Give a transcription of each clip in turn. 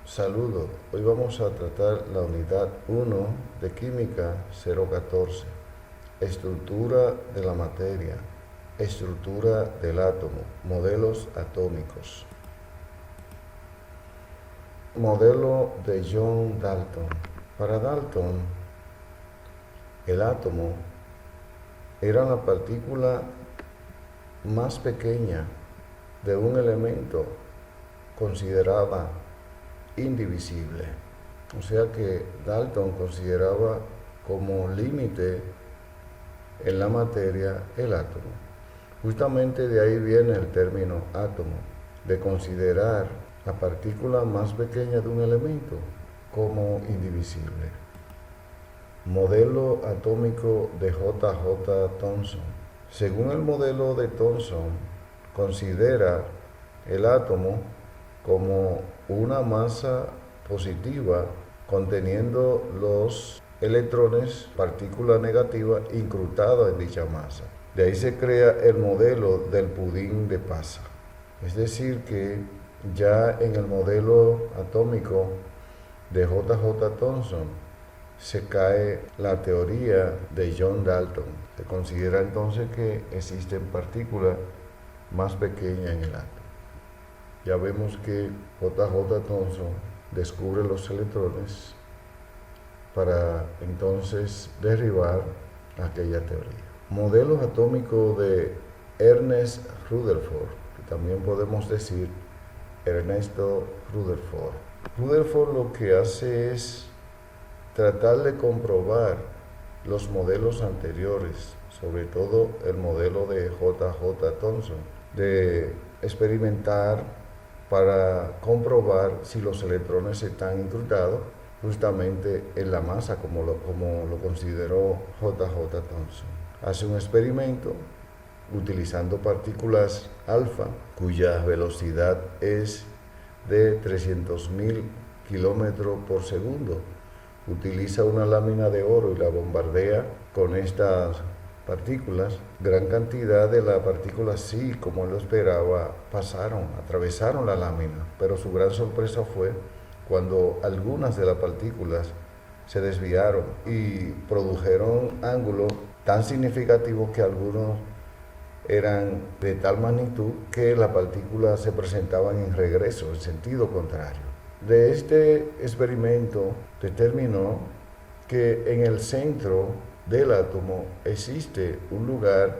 Saludos, hoy vamos a tratar la unidad 1 de Química 014, estructura de la materia, estructura del átomo, modelos atómicos. Modelo de John Dalton. Para Dalton, el átomo era la partícula más pequeña de un elemento considerada indivisible. O sea que Dalton consideraba como límite en la materia el átomo. Justamente de ahí viene el término átomo, de considerar la partícula más pequeña de un elemento como indivisible. Modelo atómico de J.J. Thomson. Según el modelo de Thomson, considera el átomo como una masa positiva conteniendo los electrones, partícula negativa, incrustada en dicha masa. De ahí se crea el modelo del pudín de pasa. Es decir que ya en el modelo atómico de J.J. Thomson se cae la teoría de John Dalton. Se considera entonces que existen partículas más pequeñas en el átomo. Ya vemos que J.J. Thomson descubre los electrones para entonces derribar aquella teoría. Modelo atómico de Ernest Rutherford, que también podemos decir Ernesto Rutherford. Rutherford lo que hace es tratar de comprobar los modelos anteriores, sobre todo el modelo de J.J. Thomson, de experimentar para comprobar si los electrones están incrustados justamente en la masa como lo consideró J.J. Thomson. Hace un experimento utilizando partículas alfa cuya velocidad es de 300.000 kilómetros por segundo. Utiliza una lámina de oro y la bombardea con estas partículas. Gran cantidad de las partículas, sí, como él lo esperaba, atravesaron la lámina, pero su gran sorpresa fue cuando algunas de las partículas se desviaron y produjeron ángulos tan significativos que algunos eran de tal magnitud que las partículas se presentaban en regreso, en sentido contrario. De este experimento determinó que en el centro del átomo existe un lugar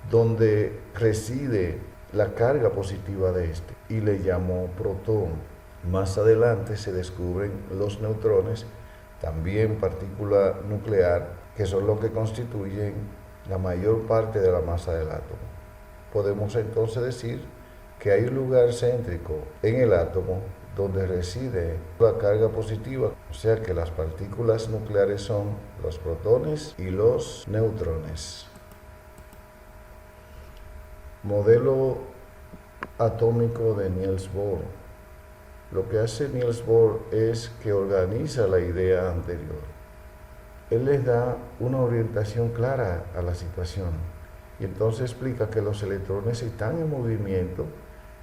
donde reside la carga positiva de este y le llamó protón. Más adelante se descubren los neutrones, también partícula nuclear, que son los que constituyen la mayor parte de la masa del átomo. Podemos entonces decir que hay un lugar céntrico en el átomo donde reside la carga positiva, o sea que las partículas nucleares son los protones y los neutrones. Modelo atómico de Niels Bohr. Lo que hace Niels Bohr es que organiza la idea anterior. Él les da una orientación clara a la situación y entonces explica que los electrones están en movimiento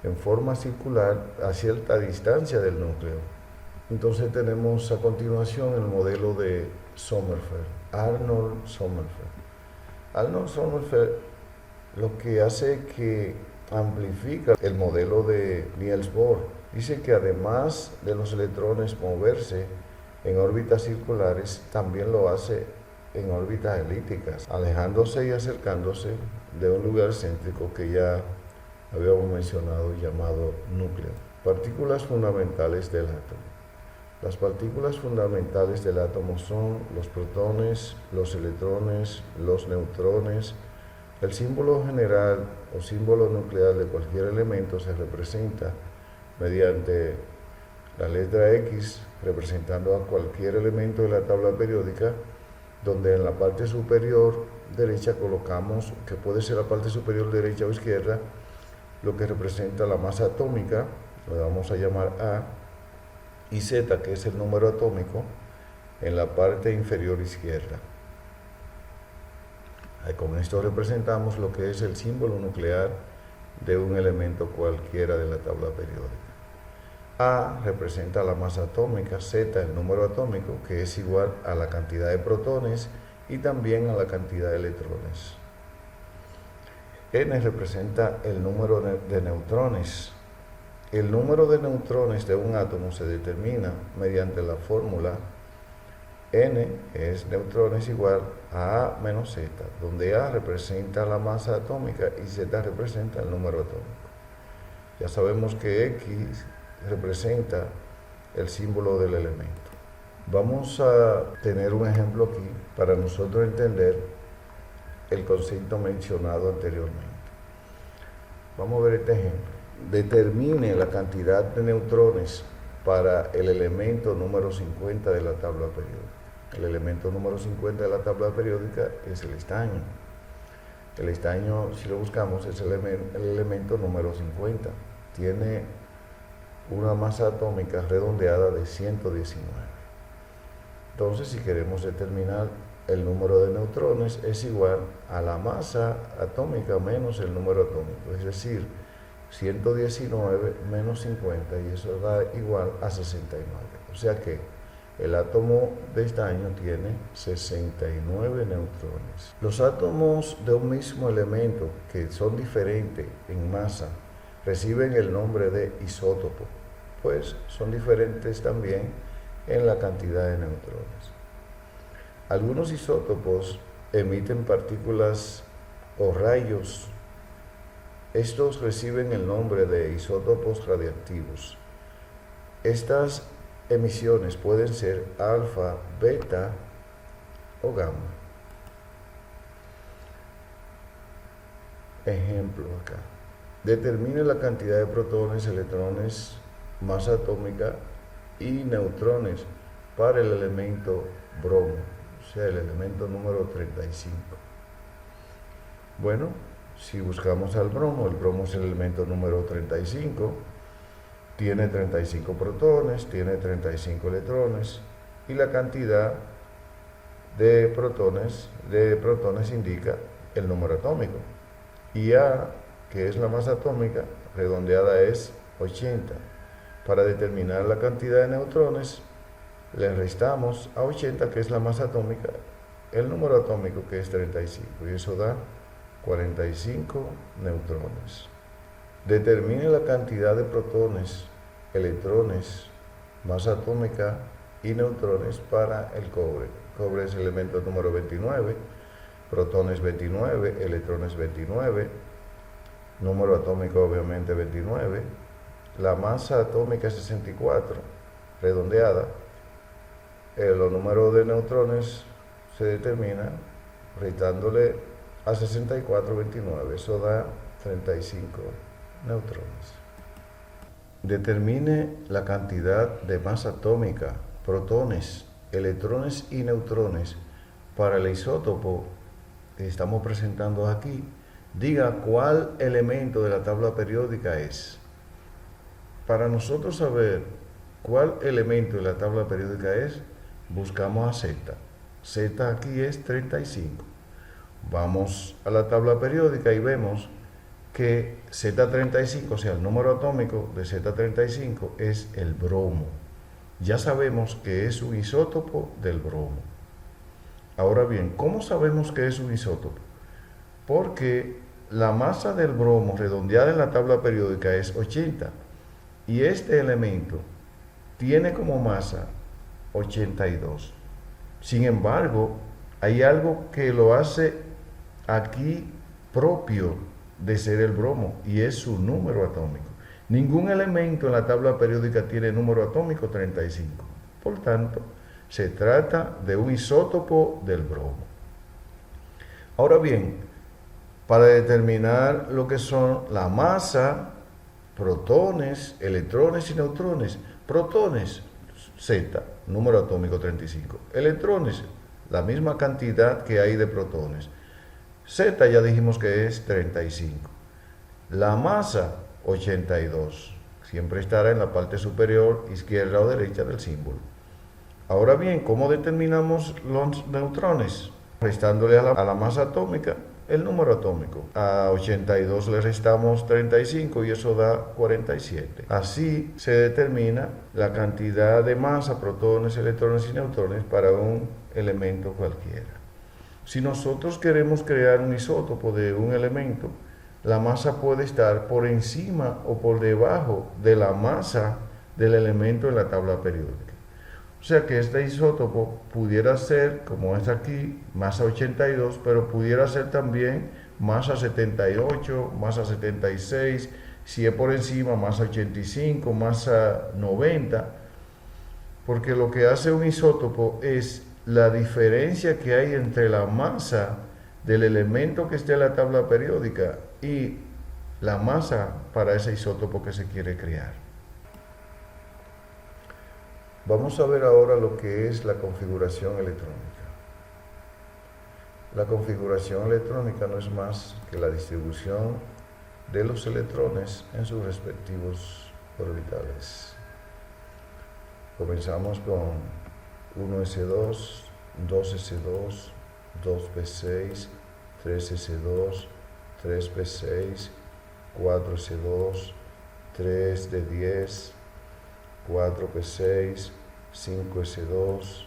en forma circular a cierta distancia del núcleo. Entonces tenemos a continuación el modelo de Sommerfeld, Arnold Sommerfeld. Arnold Sommerfeld lo que hace es que amplifica el modelo de Niels Bohr. Dice que además de los electrones moverse en órbitas circulares, también lo hace en órbitas elípticas, alejándose y acercándose de un lugar céntrico que ya habíamos mencionado llamado núcleo. Partículas fundamentales del átomo. Las partículas fundamentales del átomo son los protones, los electrones, los neutrones. El símbolo general o símbolo nuclear de cualquier elemento se representa mediante la letra X, representando a cualquier elemento de la tabla periódica, donde en la parte superior derecha colocamos, que puede ser la parte superior derecha o izquierda, lo que representa la masa atómica, lo vamos a llamar A, y Z, que es el número atómico, en la parte inferior izquierda. Con esto representamos lo que es el símbolo nuclear de un elemento cualquiera de la tabla periódica. A representa la masa atómica, Z el número atómico, que es igual a la cantidad de protones y también a la cantidad de electrones. N representa el número de neutrones. El número de neutrones de un átomo se determina mediante la fórmula N, que es neutrones, igual a A menos Z, donde A representa la masa atómica y Z representa el número atómico. Ya sabemos que X representa el símbolo del elemento. Vamos a tener un ejemplo aquí para nosotros entender el concepto mencionado anteriormente. Vamos a ver este ejemplo. Determine la cantidad de neutrones para el elemento número 50 de la tabla periódica. El elemento número 50 de la tabla periódica es el estaño. El estaño, si lo buscamos, es el elemento número 50. Tiene una masa atómica redondeada de 119. Entonces, si queremos determinar el número de neutrones, es igual a la masa atómica menos el número atómico, es decir, 119 menos 50, y eso da igual a 69. O sea que el átomo de estaño tiene 69 neutrones. Los átomos de un mismo elemento que son diferentes en masa reciben el nombre de isótopo, pues son diferentes también en la cantidad de neutrones. Algunos isótopos emiten partículas o rayos. Estos reciben el nombre de isótopos radiactivos. Estas emisiones pueden ser alfa, beta o gamma. Ejemplo acá. Determine la cantidad de protones, electrones, masa atómica y neutrones para el elemento bromo, o sea, el elemento número 35. Bueno, si buscamos al bromo, el bromo es el elemento número 35, tiene 35 protones, tiene 35 electrones, y la cantidad de protones indica el número atómico. Y A, que es la masa atómica, redondeada es 80. Para determinar la cantidad de neutrones, le restamos a 80, que es la masa atómica, el número atómico, que es 35, y eso da 45 neutrones. Determine la cantidad de protones, electrones, masa atómica y neutrones para el cobre. Cobre es el elemento número 29, protones 29, electrones 29, número atómico obviamente 29, la masa atómica 64, redondeada. Los números de neutrones se determinan restándole a 64, 29, eso da 35 neutrones. Determine la cantidad de masa atómica, protones, electrones y neutrones para el isótopo que estamos presentando aquí. Diga cuál elemento de la tabla periódica es. Para nosotros saber cuál elemento de la tabla periódica es, buscamos a Z. Z aquí es 35. Vamos a la tabla periódica y vemos que Z35, o sea, el número atómico de Z35 es el bromo. Ya sabemos que es un isótopo del bromo. Ahora bien, ¿cómo sabemos que es un isótopo? Porque la masa del bromo redondeada en la tabla periódica es 80 y este elemento tiene como masa 82. Sin embargo, hay algo que lo hace aquí propio de ser el bromo, y es su número atómico. Ningún elemento en la tabla periódica tiene número atómico 35. Por tanto, se trata de un isótopo del bromo. Ahora bien, para determinar lo que son la masa, protones, electrones y neutrones, protones, Z, número atómico 35. Electrones, la misma cantidad que hay de protones. Z ya dijimos que es 35. La masa, 82. Siempre estará en la parte superior, izquierda o derecha del símbolo. Ahora bien, ¿cómo determinamos los neutrones? Restándole a la masa atómica el número atómico. A 82 le restamos 35 y eso da 47. Así se determina la cantidad de masa, protones, electrones y neutrones para un elemento cualquiera. Si nosotros queremos crear un isótopo de un elemento, la masa puede estar por encima o por debajo de la masa del elemento en la tabla periódica. O sea que este isótopo pudiera ser, como es aquí, masa 82, pero pudiera ser también masa 78, masa 76, si es por encima, masa 85, masa 90, porque lo que hace un isótopo es la diferencia que hay entre la masa del elemento que esté en la tabla periódica y la masa para ese isótopo que se quiere crear. Vamos a ver ahora lo que es la configuración electrónica. La configuración electrónica no es más que la distribución de los electrones en sus respectivos orbitales. Comenzamos con 1s2, 2s2, 2p6, 3s2, 3p6, 4s2, 3d10, 4p6, 5s2,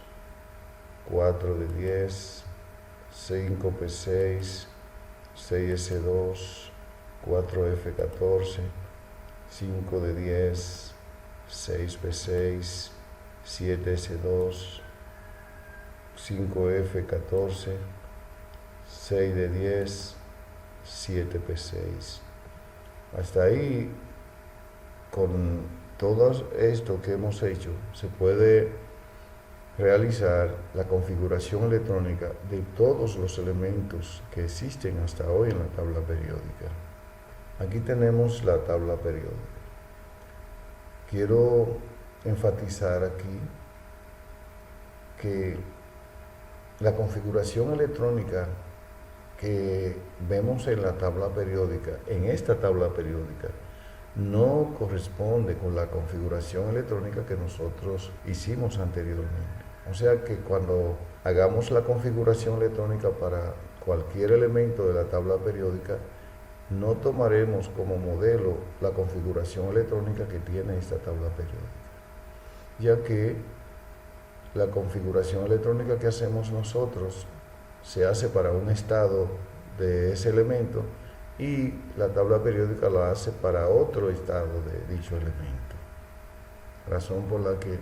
4d10, 5p6, 6s2, 4f14, 5d10, 6p6, 7s2, 5f14, 6d10, 7p6. Hasta ahí, con todo esto que hemos hecho, se puede realizar la configuración electrónica de todos los elementos que existen hasta hoy en la tabla periódica. Aquí tenemos la tabla periódica. Quiero enfatizar aquí que la configuración electrónica que vemos en la tabla periódica, en esta tabla periódica, no corresponde con la configuración electrónica que nosotros hicimos anteriormente. O sea que cuando hagamos la configuración electrónica para cualquier elemento de la tabla periódica, no tomaremos como modelo la configuración electrónica que tiene esta tabla periódica, ya que la configuración electrónica que hacemos nosotros se hace para un estado de ese elemento y la tabla periódica la hace para otro estado de dicho elemento. Razón por la que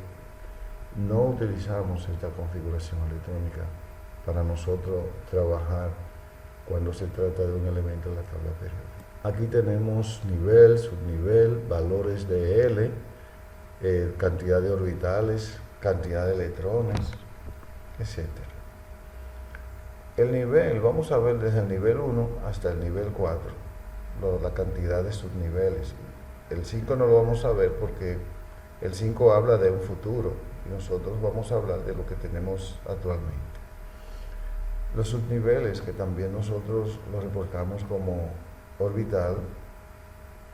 no utilizamos esta configuración electrónica para nosotros trabajar cuando se trata de un elemento de la tabla periódica. Aquí tenemos nivel, subnivel, valores de L, cantidad de orbitales, cantidad de electrones, etc. El nivel, vamos a ver desde el nivel 1 hasta el nivel 4, la cantidad de subniveles. El 5 no lo vamos a ver porque el 5 habla de un futuro y nosotros vamos a hablar de lo que tenemos actualmente. Los subniveles, que también nosotros los reportamos como orbital,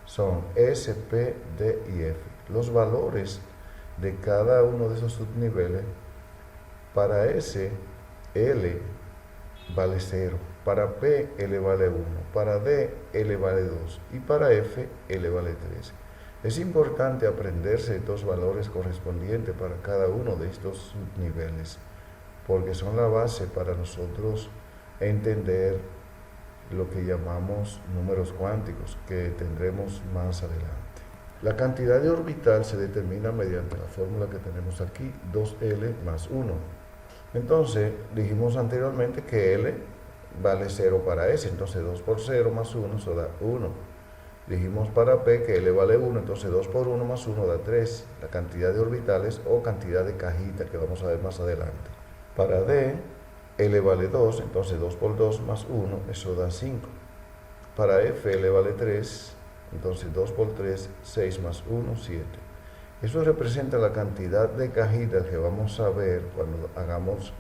son S, P, D y F. Los valores de cada uno de esos subniveles, para S, L vale 0, para P, L vale 1, para D, L vale 2 y para F, L vale 3. Es importante aprenderse estos valores correspondientes para cada uno de estos subniveles, porque son la base para nosotros entender lo que llamamos números cuánticos, que tendremos más adelante. La cantidad de orbital se determina mediante la fórmula que tenemos aquí, 2L más 1. Entonces, dijimos anteriormente que L vale 0 para S, entonces 2 por 0 más 1, eso da 1. Dijimos para P que L vale 1, entonces 2 por 1 más 1 da 3, la cantidad de orbitales o cantidad de cajitas que vamos a ver más adelante. Para D, L vale 2, entonces 2 por 2 más 1, eso da 5. Para F, L vale 3, entonces 2 por 3, 6 más 1, 7. Eso representa la cantidad de cajitas que vamos a ver cuando hagamos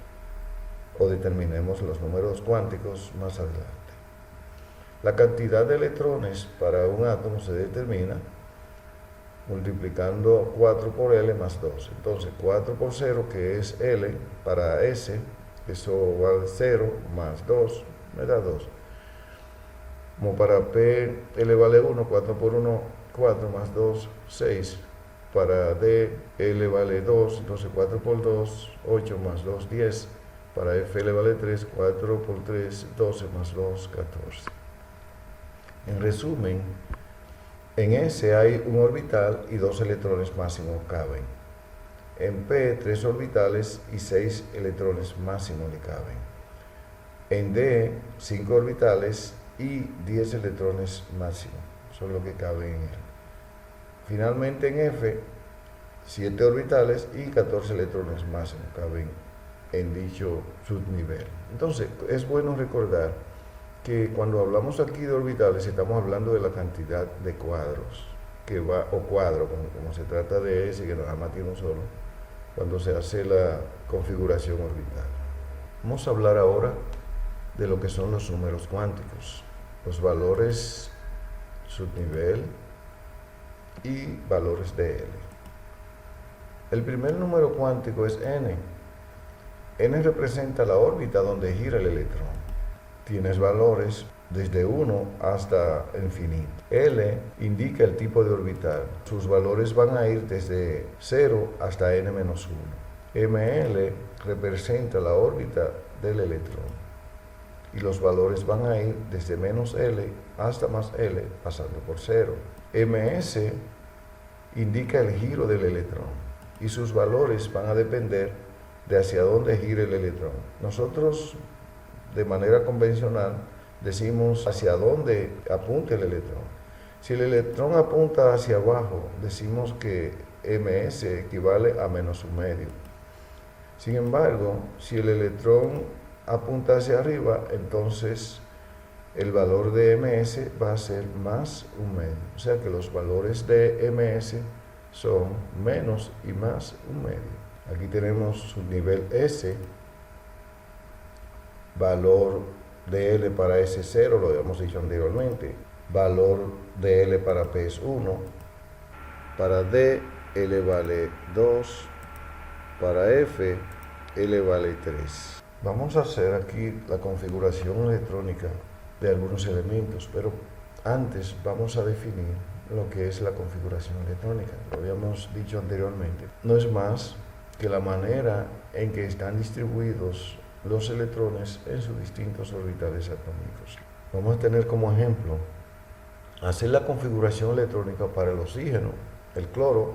o determinemos los números cuánticos más adelante. La cantidad de electrones para un átomo se determina multiplicando 4 por L más 2. Entonces 4 por 0, que es L, para S, eso vale 0 más 2, me da 2. Como para P, L vale 1, 4 por 1, 4 más 2, 6. Para D, L vale 2, entonces 4 por 2, 8 más 2, 10. Para F, L vale 3, 4 por 3, 12 más 2, 14. En resumen, en S hay un orbital y 2 electrones máximos caben. En P, 3 orbitales y 6 electrones máximos le caben. En D, 5 orbitales y 10 electrones máximos son los que caben en él. Finalmente en F, 7 orbitales y 14 electrones máximos caben en dicho subnivel. Entonces, es bueno recordar que cuando hablamos aquí de orbitales estamos hablando de la cantidad de cuadros que va, o cuadro, como se trata de S, que nada más tiene un solo, cuando se hace la configuración orbital. Vamos a hablar ahora de lo que son los números cuánticos, los valores subnivel y valores de L. El primer número cuántico es n. N representa la órbita donde gira el electrón. Tienes valores desde 1 hasta infinito. L indica el tipo de orbital. Sus valores van a ir desde 0 hasta n-1. ML representa la órbita del electrón. Y los valores van a ir desde menos L hasta más L, pasando por 0. MS indica el giro del electrón y sus valores van a depender de hacia dónde gire el electrón. Nosotros, de manera convencional, decimos hacia dónde apunte el electrón. Si el electrón apunta hacia abajo, decimos que MS equivale a menos un medio. Sin embargo, si el electrón apunta hacia arriba, entonces el valor de MS va a ser más un medio. O sea que los valores de MS son menos y más un medio. Aquí tenemos su nivel S, valor de L para S0, lo habíamos dicho anteriormente, valor de L para P es 1, para D, L vale 2, para F, L vale 3. Vamos a hacer aquí la configuración electrónica de algunos elementos, pero antes vamos a definir lo que es la configuración electrónica. Lo habíamos dicho anteriormente. No es más que la manera en que están distribuidos los electrones en sus distintos orbitales atómicos. Vamos a tener como ejemplo hacer la configuración electrónica para el oxígeno, el cloro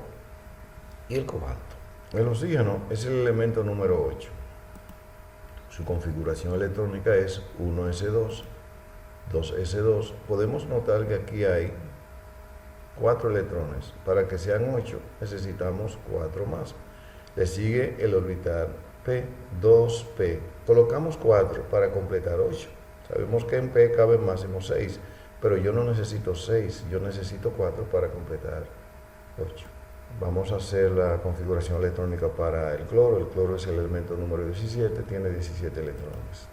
y el cobalto. El oxígeno es el elemento número 8. Su configuración electrónica es 1s2, 2s2. Podemos notar que aquí hay 4 electrones. Para que sean 8 necesitamos 4 más. Le sigue el orbital P, 2p. Colocamos 4 para completar 8. Sabemos que en P cabe máximo 6, pero yo no necesito 6, yo necesito 4 para completar 8. Vamos a hacer la configuración electrónica para el cloro. El cloro es el elemento número 17, tiene 17 electrones.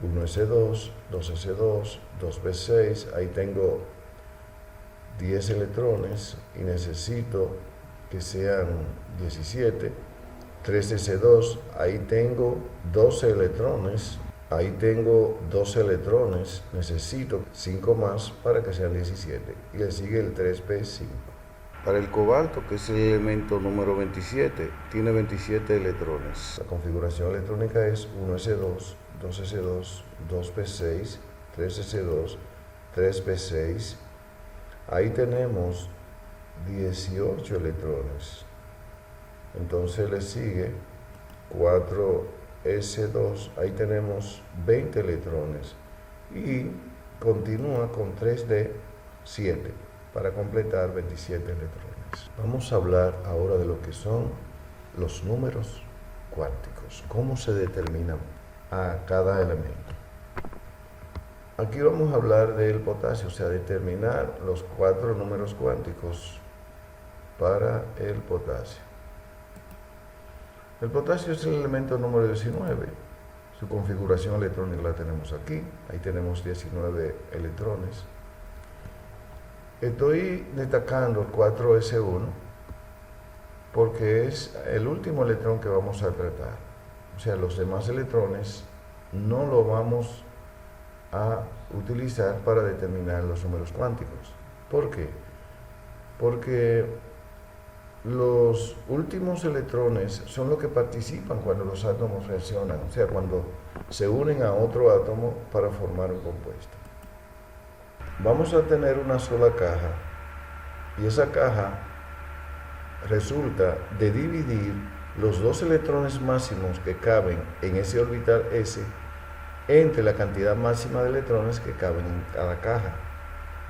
1s2, 2s2, 2p6, ahí tengo 10 electrones y necesito que sean 17. 3s2, ahí tengo 12 electrones, necesito 5 más para que sean 17. Y le sigue el 3p5. Para el cobalto, que es el elemento número 27, tiene 27 electrones. La configuración electrónica es 1s2, 2s2, 2p6, 3s2, 3p6. Ahí tenemos 18 electrones. Entonces le sigue 4s2, ahí tenemos 20 electrones. Y continúa con 3d, 7. Para completar 27 electrones. Vamos a hablar ahora de lo que son los números cuánticos, cómo se determinan a cada elemento. Aquí vamos a hablar del potasio, o sea, determinar los 4 números cuánticos para el potasio. El potasio es el elemento número 19. Su configuración electrónica la tenemos aquí. Ahí tenemos 19 electrones. Estoy destacando el 4s1 porque es el último electrón que vamos a tratar. O sea, los demás electrones no lo vamos a utilizar para determinar los números cuánticos. ¿Por qué? Porque los últimos electrones son los que participan cuando los átomos reaccionan, o sea, cuando se unen a otro átomo para formar un compuesto. Vamos a tener una sola caja y esa caja resulta de dividir los dos electrones máximos que caben en ese orbital S entre la cantidad máxima de electrones que caben en cada caja.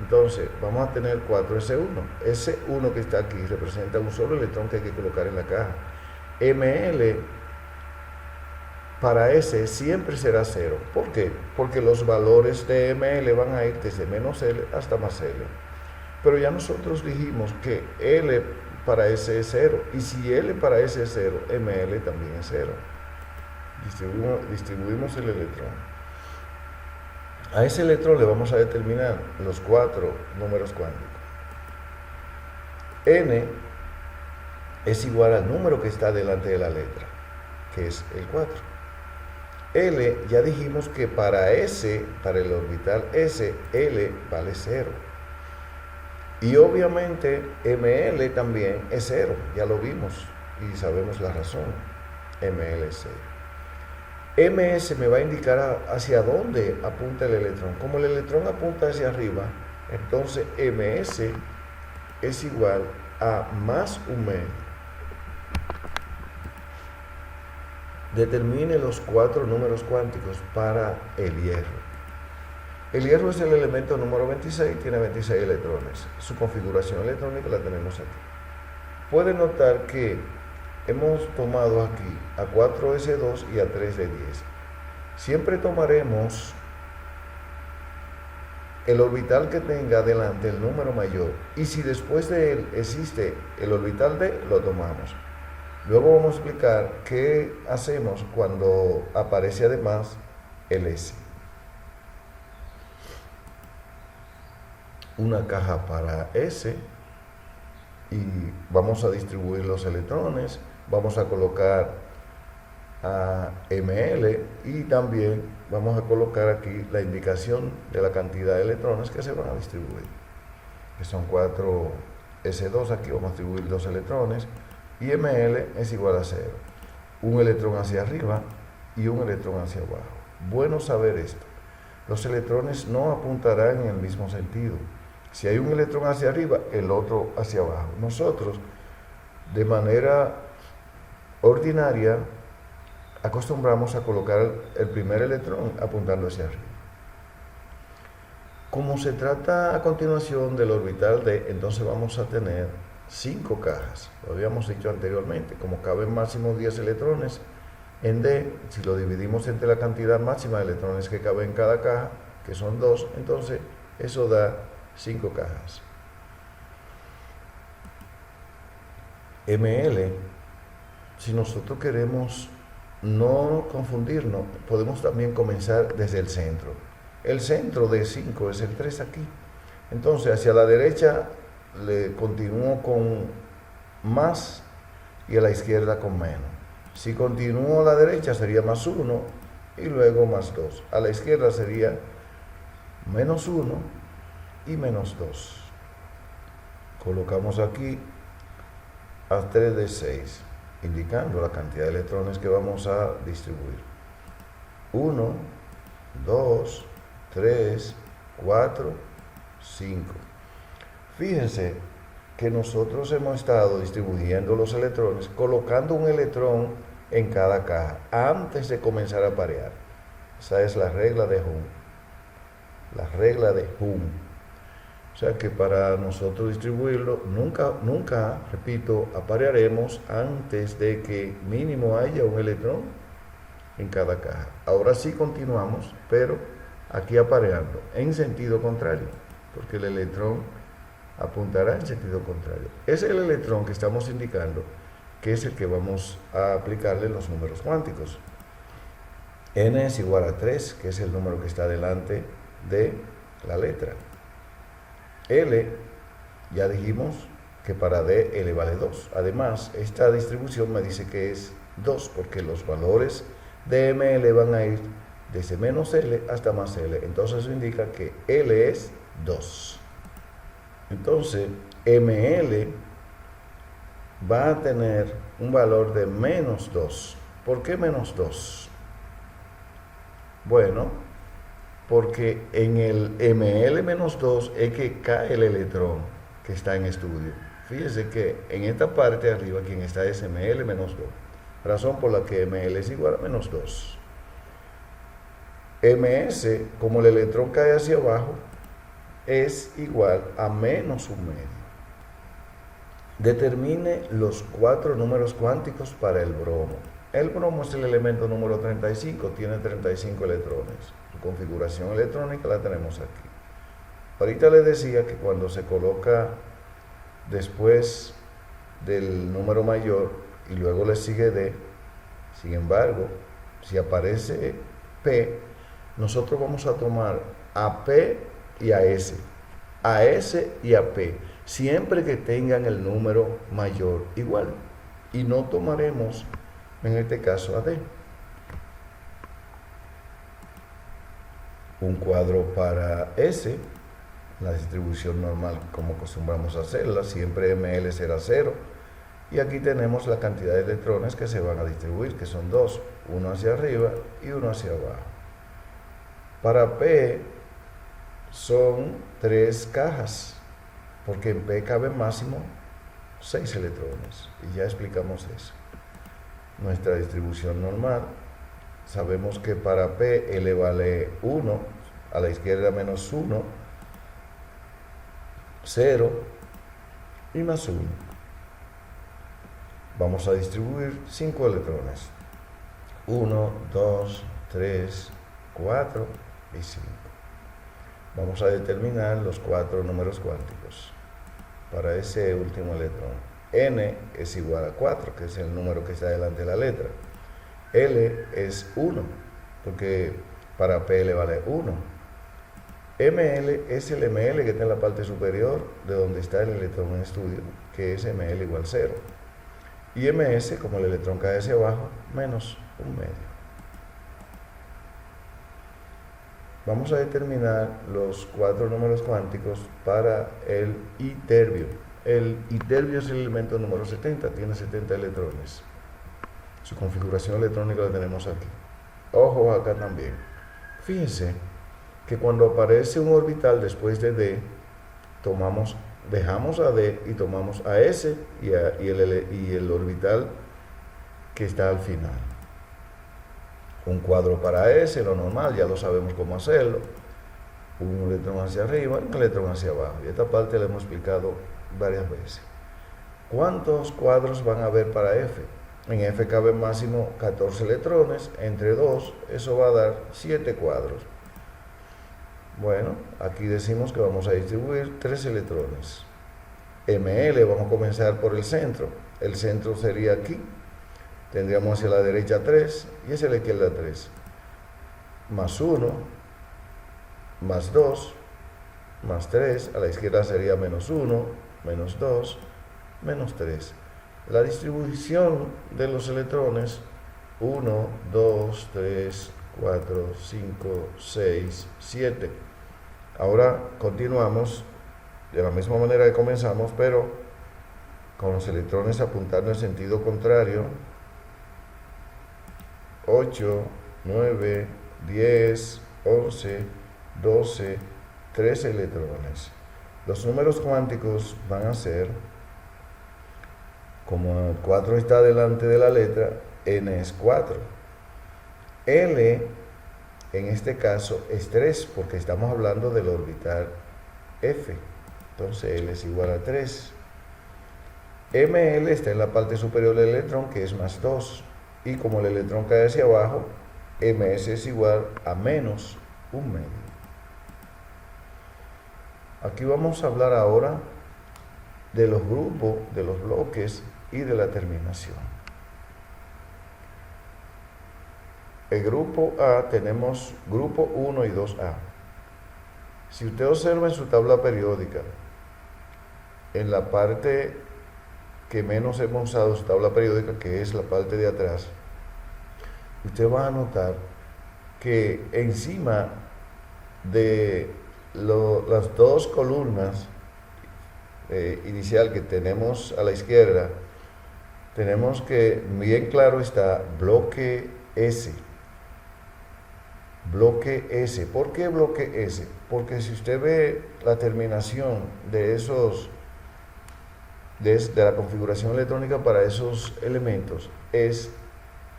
Entonces vamos a tener 4s1. Ese 1 que está aquí representa un solo electrón que hay que colocar en la caja. Ml para S siempre será 0. ¿Por qué? Porque los valores de Ml van a ir desde menos L hasta más L. Pero ya nosotros dijimos que L para S es 0. Y si L para S es 0, Ml también es 0. Distribuimos el electrón. A ese electrón le vamos a determinar los 4 números cuánticos. N es igual al número que está delante de la letra, que es el 4. L, ya dijimos que para S, para el orbital S, L vale 0. Y obviamente Ml también es 0, ya lo vimos y sabemos la razón. Ml es 0. Ms me va a indicar hacia dónde apunta el electrón. Como el electrón apunta hacia arriba, entonces Ms es igual a más un medio. Determine los 4 números cuánticos para el hierro. El hierro es el elemento número 26, tiene 26 electrones. Su configuración electrónica la tenemos aquí. Pueden notar que hemos tomado aquí a 4s2 y a 3d10. Siempre tomaremos el orbital que tenga delante el número mayor, y si después de él existe el orbital d, lo tomamos. Luego vamos a explicar qué hacemos cuando aparece además el s. Una caja para s, y vamos a distribuir los electrones. Vamos a colocar a Ml y también vamos a colocar aquí la indicación de la cantidad de electrones que se van a distribuir, que son 4s2. Aquí vamos a distribuir 2 electrones y Ml es igual a 0. Un electrón hacia arriba y un electrón hacia abajo. Bueno saber esto. Los electrones no apuntarán en el mismo sentido. Si hay un electrón hacia arriba, el otro hacia abajo. Nosotros, de manera ordinaria, acostumbramos a colocar el primer electrón apuntando hacia arriba. Como se trata a continuación del orbital d, entonces vamos a tener 5 cajas. Lo habíamos dicho anteriormente. Como caben máximo 10 electrones en d, si lo dividimos entre la cantidad máxima de electrones que cabe en cada caja, que son 2, entonces eso da 5 cajas. Ml, si nosotros queremos no confundirnos, podemos también comenzar desde el centro. El centro de 5 es el 3 aquí. Entonces hacia la derecha le continúo con más y a la izquierda con menos. Si continúo a la derecha sería más 1 y luego más 2. A la izquierda sería menos 1 y menos 2. Colocamos aquí a 3 de 6, indicando la cantidad de electrones que vamos a distribuir. 1, 2, 3, 4, 5. Fíjense que nosotros hemos estado distribuyendo los electrones, colocando un electrón en cada caja antes de comenzar a parear. Esa es la regla de Ohm. La regla de Ohm. O sea que para nosotros distribuirlo, nunca, repito, aparearemos antes de que mínimo haya un electrón en cada caja. Ahora sí continuamos, pero aquí apareando en sentido contrario, porque el electrón apuntará en sentido contrario. Es el electrón que estamos indicando que es el que vamos a aplicarle los números cuánticos. N es igual a 3, que es el número que está delante de la letra. L, ya dijimos que para D, L vale 2. Además, esta distribución me dice que es 2, porque los valores de ML van a ir desde menos L hasta más L. Entonces eso indica que L es 2. Entonces ML va a tener un valor de menos 2. ¿Por qué menos 2? Bueno, porque en el ML-2 es que cae el electrón que está en estudio. Fíjese que en esta parte de arriba quien está es ML-2, razón por la que ML es igual a menos 2. MS, como el electrón cae hacia abajo, es igual a menos un medio. Determine los 4 números cuánticos para el bromo. El bromo es el elemento número 35, tiene 35 electrones. Su configuración electrónica la tenemos aquí. Ahorita les decía que cuando se coloca después del número mayor y luego le sigue D, sin embargo, si aparece P, nosotros vamos a tomar a P y a S y a P, siempre que tengan el número mayor igual, y no tomaremos en este caso a D. Un cuadro para S, la distribución normal como acostumbramos a hacerla, siempre ML será 0, y aquí tenemos la cantidad de electrones que se van a distribuir, que son 2, uno hacia arriba y uno hacia abajo. Para P son 3 cajas, porque en P cabe máximo 6 electrones, y ya explicamos eso. Nuestra distribución normal, sabemos que para P L vale 1, a la izquierda menos 1, 0 y más 1. Vamos a distribuir 5 electrones, 1, 2, 3, 4 y 5. Vamos a determinar los 4 números cuánticos para ese último electrón. N es igual a 4, que es el número que está delante de la letra. L es 1, porque para P le vale 1. ML es el ML que está en la parte superior de donde está el electrón en estudio, que es ML igual 0. Y MS, como el electrón cae hacia abajo, menos un medio. Vamos a determinar los 4 números cuánticos para el iterbio. El iterbio es el elemento número 70, tiene 70 electrones. Su configuración electrónica la tenemos aquí. Ojo acá también. Fíjense que cuando aparece un orbital después de D, dejamos a D y tomamos a S y el orbital que está al final. Un cuadro para S, lo normal, ya lo sabemos cómo hacerlo. Un electrón hacia arriba y un electrón hacia abajo. Y esta parte la hemos explicado varias veces. ¿Cuántos cuadros van a haber para F? En F caben máximo 14 electrones, entre 2, eso va a dar 7 cuadros. Bueno, aquí decimos que vamos a distribuir 3 electrones. ML, vamos a comenzar por el centro. El centro sería aquí. Tendríamos hacia la derecha 3 y hacia la izquierda 3. Más 1, más 2, más 3. A la izquierda sería menos 1, menos 2, menos 3. La distribución de los electrones, 1, 2, 3, 4, 5, 6, 7. Ahora continuamos de la misma manera que comenzamos, pero con los electrones apuntando en sentido contrario. 8, 9, 10, 11, 12, 13 electrones. Los números cuánticos van a ser, como 4 está delante de la letra, N es 4. L, en este caso, es 3, porque estamos hablando del orbital F. Entonces L es igual a 3. ML está en la parte superior del electrón, que es más 2. Y como el electrón cae hacia abajo, MS es igual a menos un medio. Aquí vamos a hablar ahora de los grupos, de los bloques y de la terminación. El grupo A, tenemos grupo 1 y 2A. Si usted observa en su tabla periódica, en la parte que menos hemos usado su tabla periódica, que es la parte de atrás, usted va a notar que encima de las dos columnas inicial que tenemos a la izquierda, tenemos que bien claro está bloque S. Bloque S. ¿Por qué bloque S? Porque si usted ve la terminación de de la configuración electrónica para esos elementos,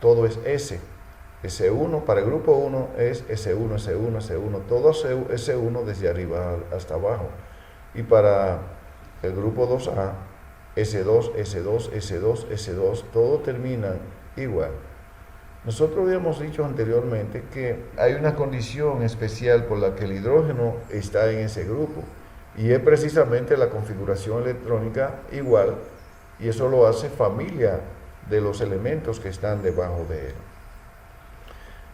todo es S. S1 para el grupo 1 es S1, S1, S1, todo S1 desde arriba hasta abajo. Y para el grupo 2A, S2, S2, S2, S2, todo termina igual. Nosotros habíamos dicho anteriormente que hay una condición especial por la que el hidrógeno está en ese grupo, y es precisamente la configuración electrónica igual, y eso lo hace familia de los elementos que están debajo de él.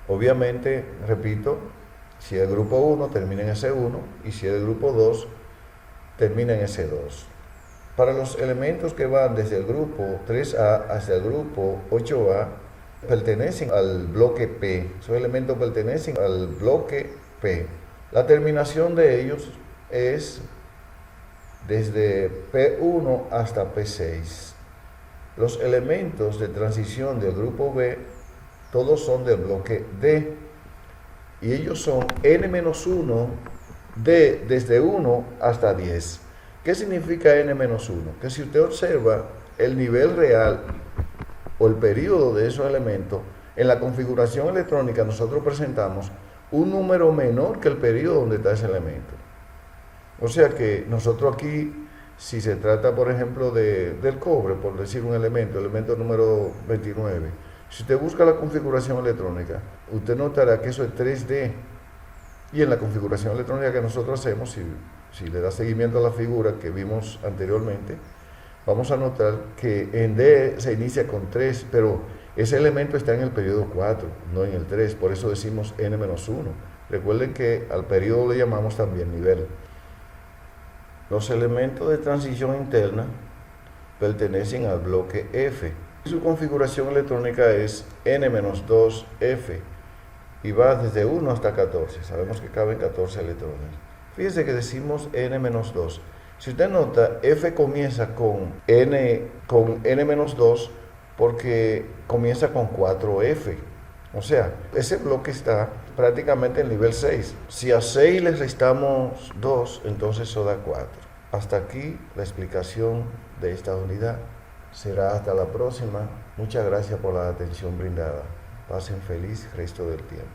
Obviamente, repito, si el grupo 1 termina en S1 y si el grupo 2 termina en S2. Para los elementos que van desde el grupo 3A hasta el grupo 8A, pertenecen al bloque P. Esos elementos pertenecen al bloque P. La terminación de ellos es desde P1 hasta P6. Los elementos de transición del grupo B, todos son del bloque D, y ellos son n-1 desde 1 hasta 10. ¿Qué significa n-1? Que si usted observa el nivel real o el periodo de esos elementos, en la configuración electrónica nosotros presentamos un número menor que el periodo donde está ese elemento. O sea que nosotros aquí, si se trata por ejemplo del cobre, por decir un elemento número 29, si usted busca la configuración electrónica, usted notará que eso es 3D. Y en la configuración electrónica que nosotros hacemos, si le da seguimiento a la figura que vimos anteriormente, vamos a notar que en D se inicia con 3, pero ese elemento está en el periodo 4, no en el 3, por eso decimos n-1. Recuerden que al periodo le llamamos también nivel. Los elementos de transición interna pertenecen al bloque F. Su configuración electrónica es n-2F y va desde 1 hasta 14. Sabemos que caben 14 electrones. Fíjense que decimos n-2. Si usted nota, F comienza con n-2 porque comienza con 4F. O sea, ese bloque está prácticamente en nivel 6. Si a 6 le restamos 2, entonces eso da 4. Hasta aquí la explicación de esta unidad. Será hasta la próxima. Muchas gracias por la atención brindada. Pasen feliz resto del tiempo.